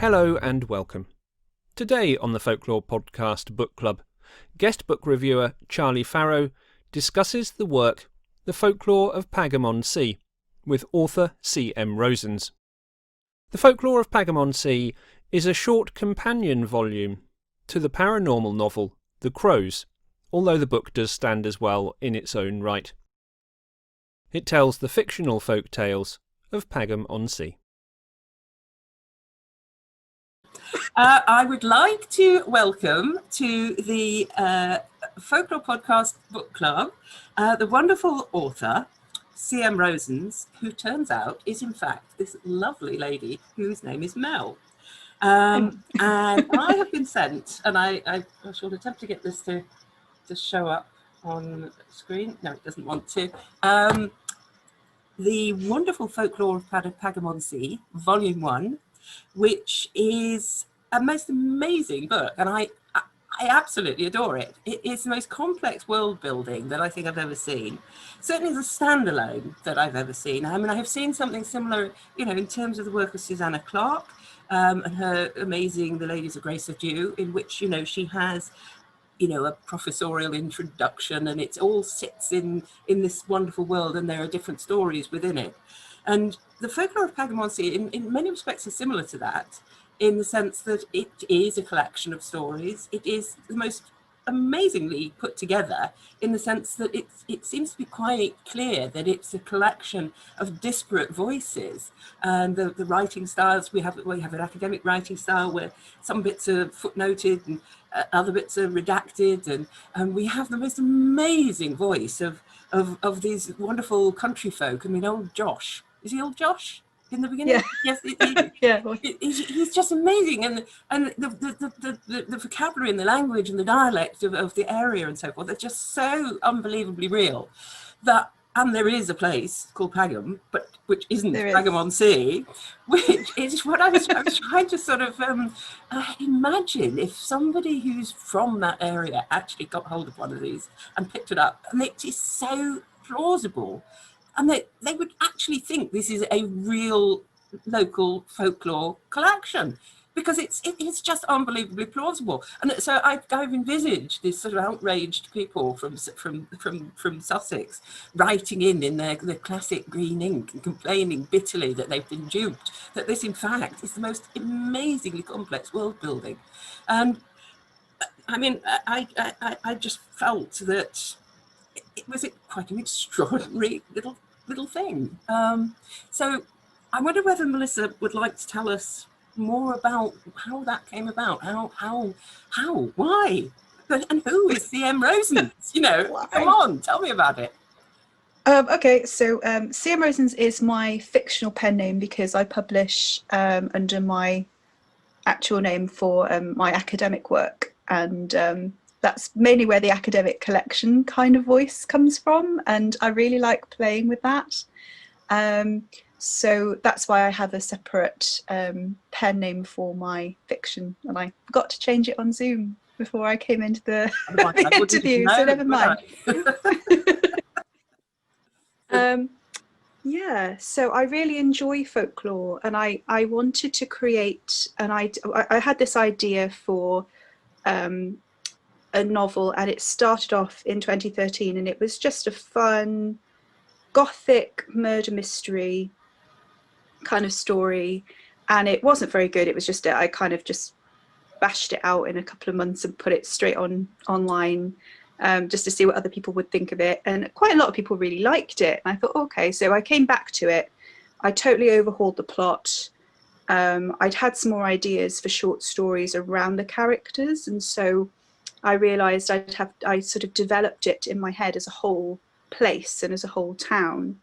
Hello and welcome. Today on the Folklore Podcast Book Club, guest book reviewer Charlie Farrow discusses the work The Folklore of Pagham on Sea with author Cm Rosens. The Folklore of Pagham on Sea is a short companion volume to the paranormal novel The Crows, although the book does stand as well in its own right. It tells the fictional folk tales of Pagham on Sea. I would like to welcome to the Folklore Podcast Book Club the wonderful author, Cm Rosens, who turns out is in fact this lovely lady whose name is Mel. And I have been sent, and I shall attempt to get this to show up on screen. No, it doesn't want to. The wonderful Folklore of Pagham on Sea, Volume 1, which is a most amazing book, and I absolutely adore it. It is the most complex world building that I think I've ever seen. Certainly the standalone that I've ever seen. I mean, I have seen something similar, in terms of the work of Susanna Clarke and her amazing The Ladies of Grace of Dew, in which, she has, a professorial introduction, and it all sits in this wonderful world, and there are different stories within it. And the Folklore of Pagham on Sea, in many respects, is similar to that, in the sense that it is a collection of stories. It is the most amazingly put together, in the sense that it seems to be quite clear that it's a collection of disparate voices. And the writing styles, we have an academic writing style where some bits are footnoted and other bits are redacted, and we have the most amazing voice of these wonderful country folk. I mean, old Josh. Is he old Josh in the beginning? Yeah. Yes. He's just amazing, and the vocabulary and the language and the dialect of the area and so forth are just so unbelievably real. And there is a place called Pagham, but which isn't Pagham on Sea, which is what I was trying to sort of imagine if somebody who's from that area actually got hold of one of these and picked it up, and it is so plausible. And they would actually think this is a real local folklore collection, because it's just unbelievably plausible. And so I've envisaged this sort of outraged people from Sussex writing in their classic green ink and complaining bitterly that they've been duped, that this in fact is the most amazingly complex world building. And I mean, I just felt that it was quite an extraordinary little thing. So I wonder whether Melissa would like to tell us more about how that came about. How, why, and who is Cm Rosens? Come on, tell me about it. Okay, so Cm Rosens is my fictional pen name because I publish under my actual name for my academic work, and that's mainly where the academic collection kind of voice comes from, and I really like playing with that. So that's why I have a separate pen name for my fiction, and I forgot to change it on Zoom before I came into the, the interview, so never mind. Yeah, so I really enjoy folklore, and I wanted to create, and I had this idea for a novel, and it started off in 2013, and it was just a fun gothic murder mystery kind of story, and it wasn't very good. It was just I kind of just bashed it out in a couple of months and put it straight online just to see what other people would think of it, and quite a lot of people really liked it, and I thought, okay, so I came back to it. I totally overhauled the plot. I'd had some more ideas for short stories around the characters, and so I realised I sort of developed it in my head as a whole place and as a whole town.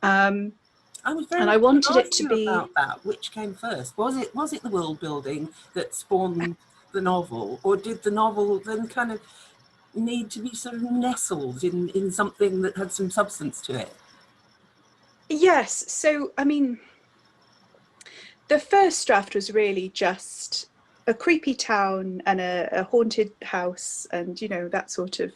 I wanted it to be about that. Which came first? Was it the world building that spawned the novel, or did the novel then kind of need to be sort of nestled in something that had some substance to it? Yes. So I mean, the first draft was really just a creepy town and a haunted house, and that sort of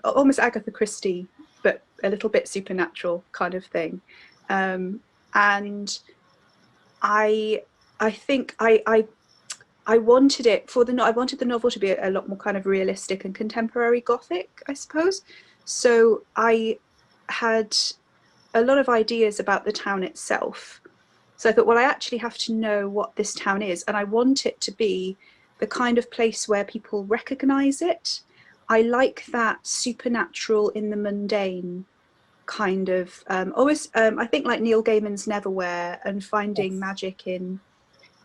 almost Agatha Christie, but a little bit supernatural kind of thing. And I I think I wanted it for I wanted the novel to be a lot more kind of realistic and contemporary Gothic, I suppose. So I had a lot of ideas about the town itself. So I thought, well, I actually have to know what this town is, and I want it to be the kind of place where people recognize it. I like that supernatural in the mundane kind of always. I think like Neil Gaiman's Neverwhere and finding magic in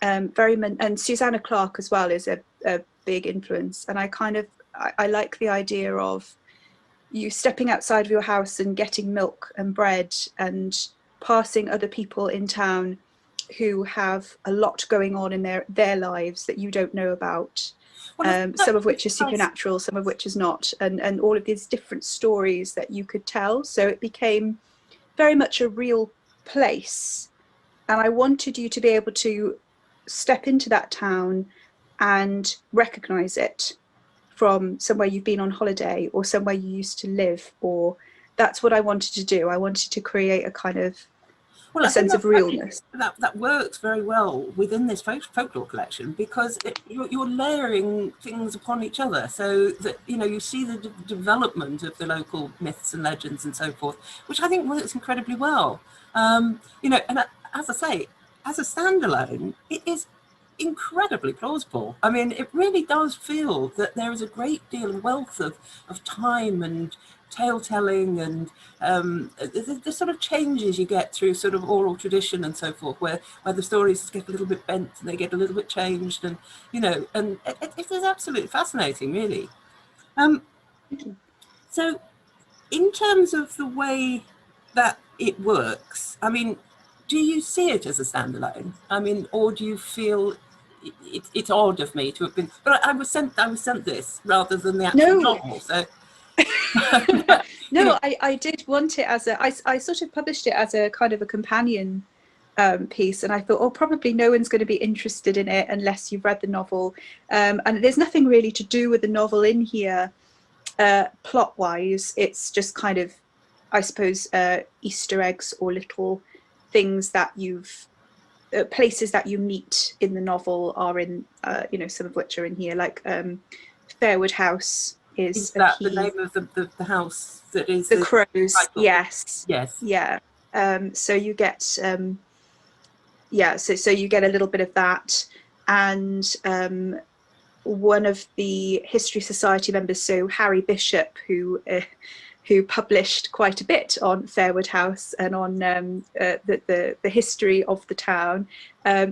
and Susanna Clarke as well is a big influence. And I like the idea of you stepping outside of your house and getting milk and bread and passing other people in town who have a lot going on in their lives that you don't know about. Some of which is supernatural, some of which is not, and all of these different stories that you could tell. So it became very much a real place. And I wanted you to be able to step into that town and recognize it from somewhere you've been on holiday or somewhere you used to live, or that's what I wanted to do. I wanted to create a kind of a sense of realness. That works very well within this folklore collection, because you're layering things upon each other, so that you see the development of the local myths and legends and so forth, which I think works incredibly well. And as I say, as a standalone, it is incredibly plausible. I mean, it really does feel that there is a great deal of wealth of time and tale telling, and the sort of changes you get through sort of oral tradition and so forth, where the stories get a little bit bent and they get a little bit changed, and and it is absolutely fascinating, really. So in terms of the way that it works, I mean, do you see it as a standalone? I mean, or do you feel it's odd of me to have been? But I was sent this rather than the actual novel. So no, I did want it as I sort of published it as a kind of a companion piece, and I thought, oh, probably no one's going to be interested in it unless you've read the novel. And there's nothing really to do with the novel in here, plot wise. It's just kind of, I suppose, Easter eggs or little things that places that you meet in the novel are in, some of which are in here, like Fairwood House is that the name of the house that is the Crows? title? Yes. Yeah. So you get so you get a little bit of that, and one of the History Society members, so Harry Bishop, who published quite a bit on Fairwood House and on the history of the town.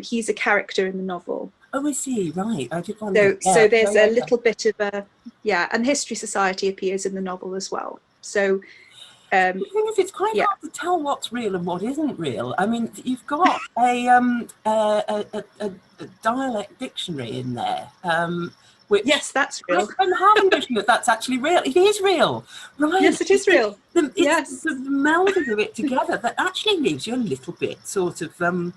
He's a character in the novel. Oh, I see. Right. I did wonder. So there's a little bit of and History Society appears in the novel as well. So the thing is, it's quite hard to tell what's real and what isn't real. I mean, you've got a dialect dictionary in there. Which, yes, that's real. I'm having a vision that that's actually real. It is real, right? Yes, it is real. It's the melding of it together that actually leaves you a little bit sort of, I don't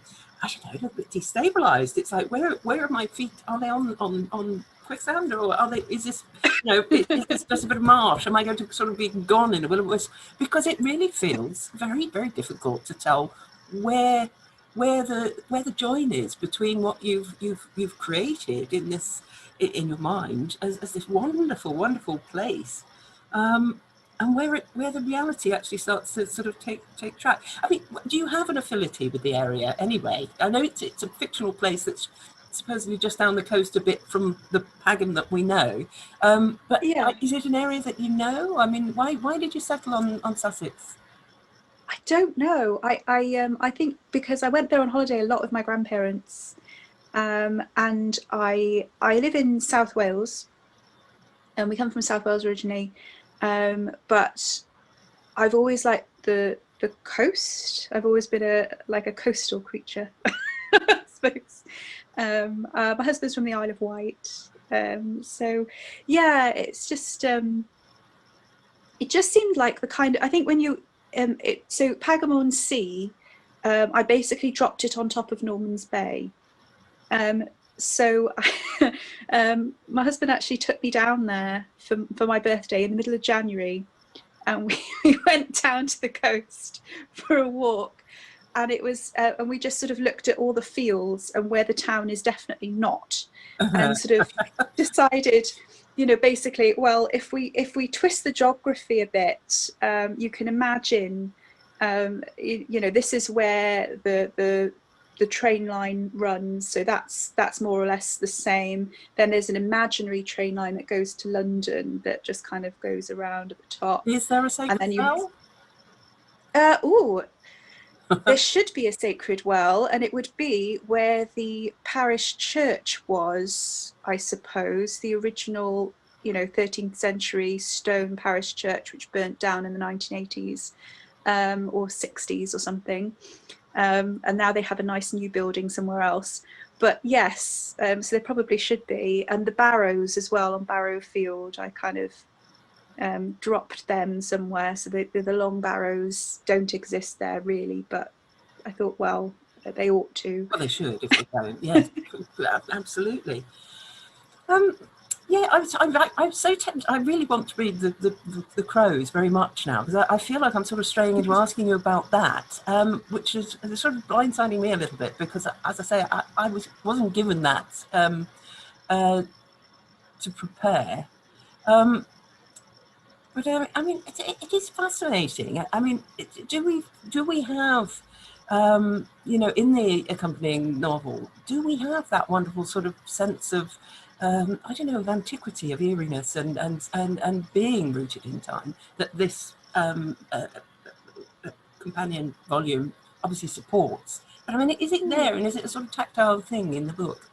know, a little bit destabilised. It's like, where are my feet? Are they on quicksand, or are they? Is this, is this just a bit of marsh? Am I going to sort of be gone in a wilderness? Because it really feels very, very difficult to tell where the join is between what you've created in your mind as this wonderful place, and where the reality actually starts to sort of take track. I mean, do you have an affinity with the area anyway? I know it's a fictional place that's supposedly just down the coast a bit from the Pagham that we know, but is it an area that you know? I mean, why did you settle on Sussex? I don't know. I think because I went there on holiday a lot with my grandparents. And I live in South Wales, and we come from South Wales originally, but I've always liked the coast. I've always been a coastal creature, I suppose. My husband's from the Isle of Wight, so yeah, it's just it just seemed like the kind of, I think when you so Pagham-on-Sea, I basically dropped it on top of Norman's Bay. So my husband actually took me down there for my birthday in the middle of January, and we went down to the coast for a walk, and it was, and we just sort of looked at all the fields and where the town is definitely not, and sort of decided, you know, basically, well, if we twist the geography a bit, you can imagine, you know, this is where the train line runs, so that's more or less the same. Then there's an imaginary train line that goes to London that just kind of goes around at the top. Is there a sacred well? There should be a sacred well, and it would be where the parish church was, I suppose, the original, you know, 13th century stone parish church, which burnt down in the 1980s or 60s or something. And now they have a nice new building somewhere else. But yes, so there probably should be. And the barrows as well on Barrow Field, I kind of dropped them somewhere, so the long barrows don't exist there really, but I thought, well, they ought to. Well, they should if they don't. Yes, absolutely. Yeah, I'm so tempted. I really want to read the Crows very much now, because I feel like I'm sort of straying into asking you about that, which is sort of blindsiding me a little bit, because, as I say, I wasn't given that to prepare. But I mean, it is fascinating. I mean, do we have, you know, in the accompanying novel, do we have that wonderful sort of sense of, I don't know, of antiquity, of eeriness, and being rooted in time, that this companion volume obviously supports? But I mean, is it there, and is it a sort of tactile thing in the book?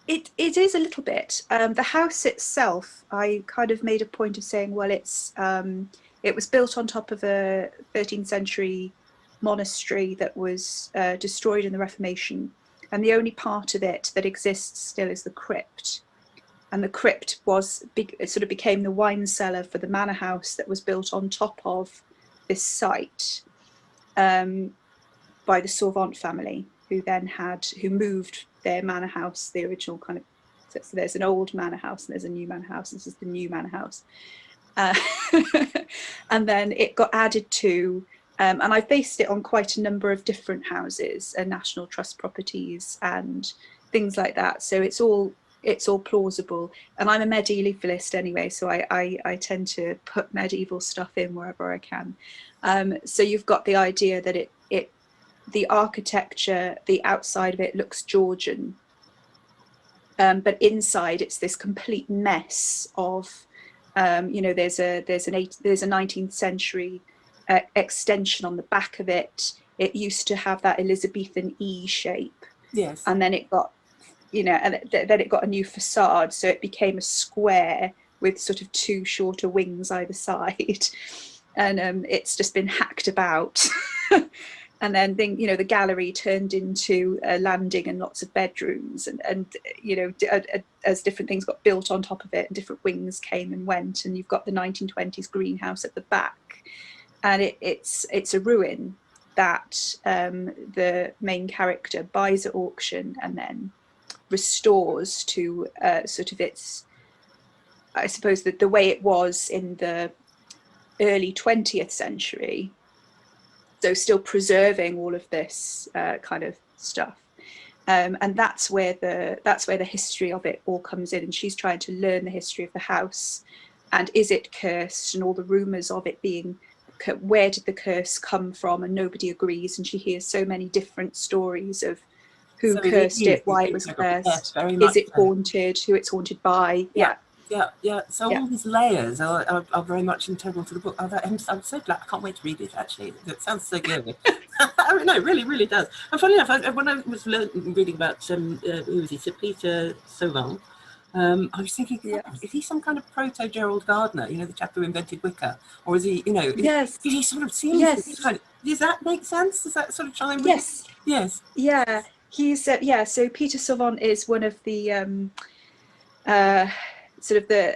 It is a little bit. The house itself, I kind of made a point of saying, well, it was built on top of a 13th century monastery that was destroyed in the Reformation, and the only part of it that exists still is the crypt. And the crypt it sort of became the wine cellar for the manor house that was built on top of this site by the Sauvant family, who moved their manor house, the original kind of, so there's an old manor house and there's a new manor house. This is the new manor house. And then it got added to, and I based it on quite a number of different houses and National Trust properties and things like that. So it's all plausible. And I'm a medievalist anyway, so I tend to put medieval stuff in wherever I can. So you've got the idea that the architecture, the outside of it looks Georgian, but inside it's this complete mess of, you know, there's a 19th century extension on the back of it. It used to have that Elizabethan E shape. Yes. And then it got, you know, and then it got a new facade, so it became a square with sort of two shorter wings either side, and it's just been hacked about. And then, you know, the gallery turned into a landing and lots of bedrooms, and you know, as different things got built on top of it and different wings came and went, and you've got the 1920s greenhouse at the back, and it's a ruin that the main character buys at auction and then restores to sort of its, I suppose, that the way it was in the early 20th century. So still preserving all of this kind of stuff, and that's where the history of it all comes in. And she's trying to learn the history of the house, and is it cursed, and all the rumours of it being, where did the curse come from, and nobody agrees. And she hears so many different stories of who cursed it, why it was cursed, is it haunted, who it's haunted by. Yeah. So all these layers are very much integral to the book. I'm so glad. I can't wait to read it, actually. It sounds so good. I mean, no, it really does. And funny enough, when I was reading about, who was he, Sir Peter Sauvant, I was thinking, is he some kind of proto-Gerald Gardner, you know, the chap who invented Wicker? Or is he, you know, he sort of seems kind of, does that make sense? Does that sort of chime with? Yes. Yeah, he's, so Peter Sauvant is one of the, sort of the,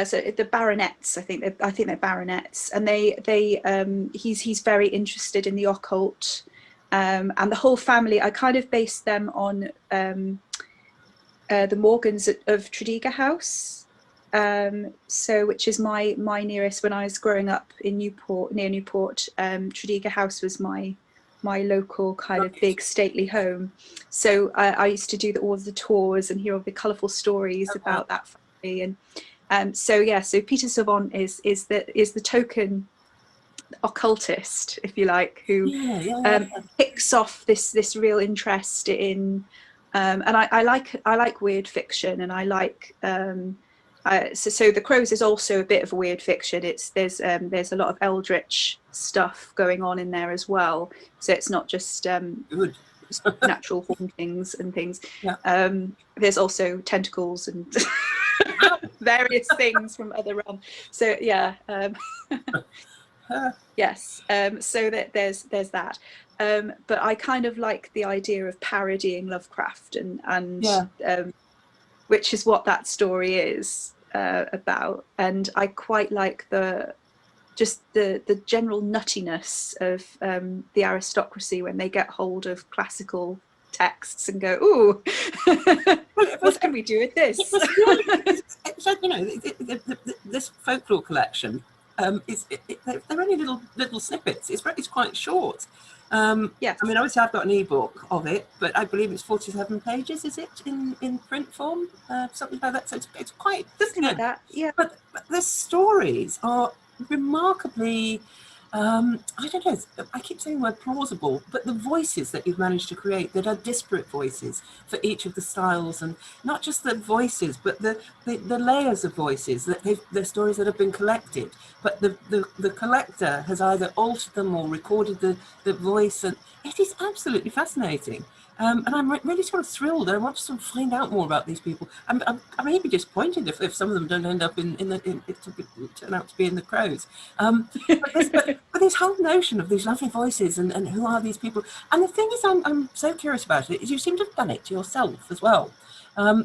so the baronets, I think they're baronets, and he's very interested in the occult, and the whole family, I kind of based them on the Morgans of Tredegar House, So which is my nearest. When I was growing up in Newport, near Newport, Tredegar House was my local kind of big stately home. So I used to do all the tours and hear all the colourful stories about that family. And so Peter Savant is the token occultist, if you like, who picks off this real interest in, and I like weird fiction, and I like. So The Crows is also a bit of a weird fiction. There's a lot of eldritch stuff going on in there as well. So it's not just natural hauntings and things. Yeah. There's also tentacles and various things from other realms. So yeah. Yes. So that there's that. But I kind of like the idea of parodying Lovecraft and which is what that story is about. And I quite like the general nuttiness of the aristocracy when they get hold of classical texts and go, ooh, what can we do with this? This folklore collection, they're only little snippets. It's quite short. Yes. I mean, obviously I've got an ebook of it, but I believe it's 47 pages. Is it in print form? Something like that. So it's quite something like that. Yeah. But the stories are remarkably. I don't know. I keep saying the word plausible, but the voices that you've managed to create, that are disparate voices for each of the styles, and not just the voices, but the layers of voices, that the stories that have been collected, but the collector has either altered them or recorded the voice, and it is absolutely fascinating. And I'm really sort of thrilled. I want to sort of find out more about these people. I may be disappointed if some of them don't end up in turn out to be in the Crows. But this whole notion of these lovely voices and who are these people? And the thing is, I'm so curious about it, is you seem to have done it yourself as well.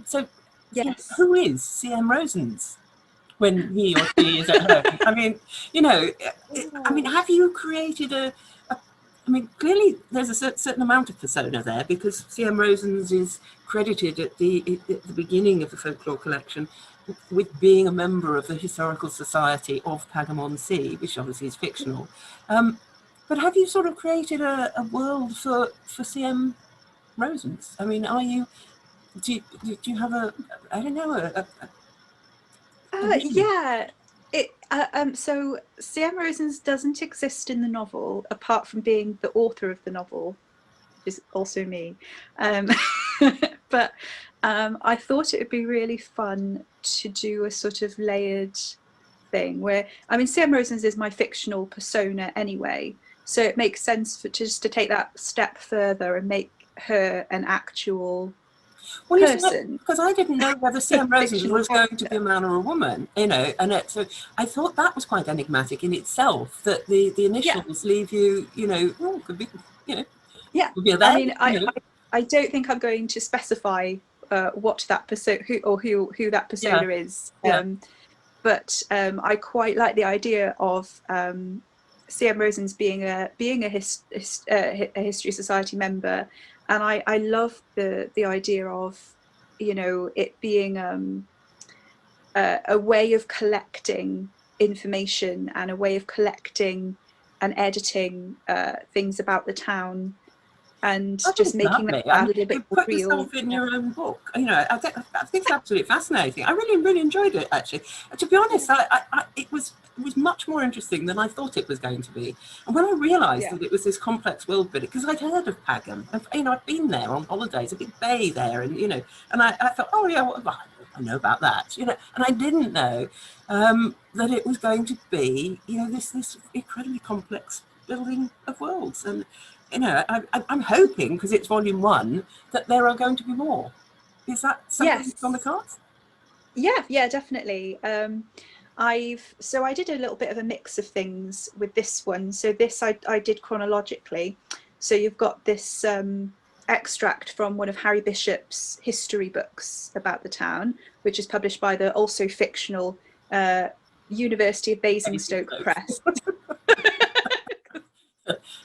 So yes. Who is Cm Rosens when he or she is at home? I mean, have you created I mean, clearly there's a certain amount of persona there, because Cm Rosens is credited at the beginning of the folklore collection with being a member of the Historical Society of Pagham on Sea, which obviously is fictional. But have you sort of created a world for Cm Rosens? I mean, do you have I don't know, yeah. So Cm Rosens doesn't exist in the novel, apart from being the author of the novel, which is also me. But I thought it would be really fun to do a sort of layered thing where, I mean, Cm Rosens is my fictional persona anyway, so it makes sense to take that step further and make her an actual person. Because I didn't know whether Cm Rosens was going to be a man or a woman, so I thought that was quite enigmatic in itself, that the initials leave you, could be, could be I mean, I don't think I'm going to specify what that persona, who that persona is. But I quite like the idea of Cm Rosens being a History Society member. And I love the idea of, it being a way of collecting information and a way of collecting and editing things about the town, and just making that a little bit more real. Yourself in your own book. I think it's absolutely fascinating. I really enjoyed it, actually. To be honest, it was much more interesting than I thought it was going to be. And when I realised that it was this complex world bit, because I'd heard of Pagham, and I'd been there on holidays, a big bay there, and and I thought, oh yeah, well, I know about that, and I didn't know that it was going to be, this incredibly complex building of worlds. And I'm hoping, because it's volume 1, that there are going to be more. Is that something that's on the cards? Yeah, definitely. I did a little bit of a mix of things with this one. So this I did chronologically. So you've got this extract from one of Harry Bishop's history books about the town, which is published by the also fictional University of Basingstoke Press.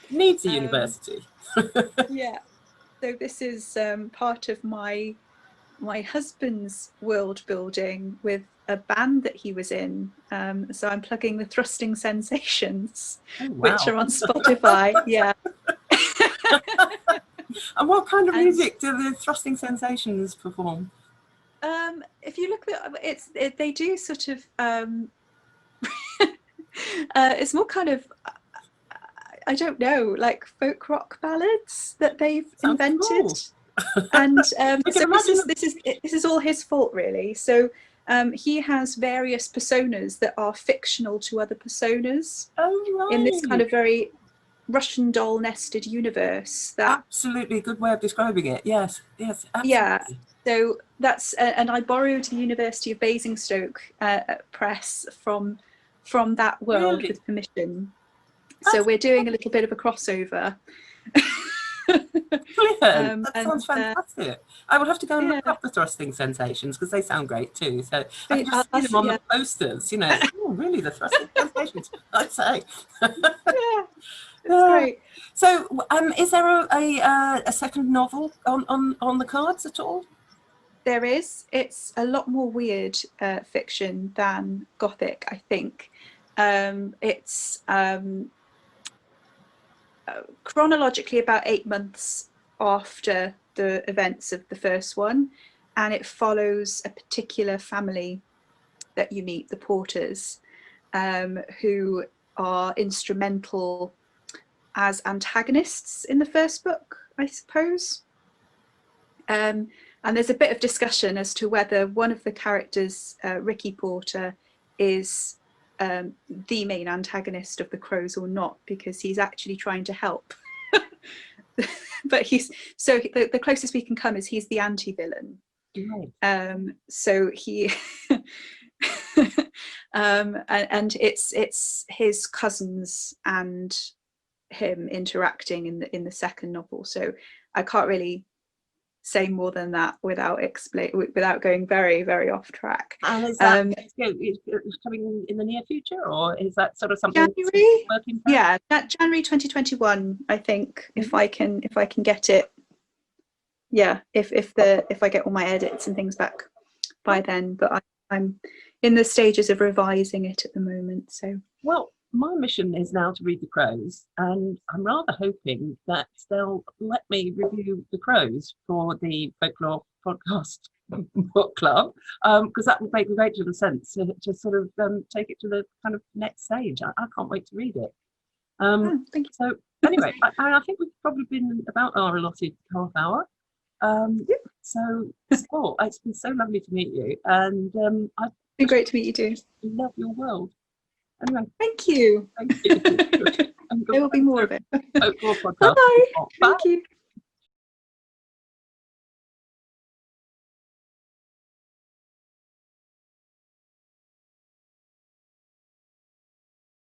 Needs a university. Yeah. So this is part of my my husband's world building with a band that he was in. So I'm plugging the Thrusting Sensations, which are on Spotify. Yeah. And what kind of music do the Thrusting Sensations perform? If you look at they do sort of it's more kind of, I don't know, like folk rock ballads that they've invented. Cool. And so this is all his fault, really. So he has various personas that are fictional to other personas. Oh, right. In this kind of very Russian doll nested universe. Absolutely, good way of describing it. Yes, absolutely. Yeah. So that's and I borrowed the University of Basingstoke press from that world, really? With permission. So we're doing a little bit of a crossover. That sounds fantastic. I will have to go and look up the Thrusting Sensations because they sound great too. So I can just see them on the posters, you know. Oh, really, the Thrusting Sensations, I'd say. Yeah, it's great. So, is there a second novel on the cards at all? There is. It's a lot more weird fiction than Gothic, I think. It's chronologically about 8 months after the events of the first one, and it follows a particular family that you meet, the Porters, who are instrumental as antagonists in the first book, I suppose. And there's a bit of discussion as to whether one of the characters, Ricky Porter, is the main antagonist of the Crows or not, because he's actually trying to help. But the closest we can come is he's the anti-villain. Right. So he and it's his cousins and him interacting in the second novel. So I can't really say more than that without going very, very off track. And is that it's coming in the near future, or is that sort of something January? Yeah, January 2021, I think. Mm-hmm. if I can get it. Yeah, if I get all my edits and things back by then, but I'm in the stages of revising it at the moment. So well, my mission is now to read The Crows, and I'm rather hoping that they'll let me review The Crows for the Folklore Podcast Book Club, because that would make a great deal of sense to sort of take it to the kind of next stage. I can't wait to read it. Thank you. So anyway, I think we've probably been about our allotted half hour. Yep. So it's been so lovely to meet you, and it's been great to meet you too. Love your world. Anyway, thank you. Thank you. There will be more of it. Bye. Bye. Thank you.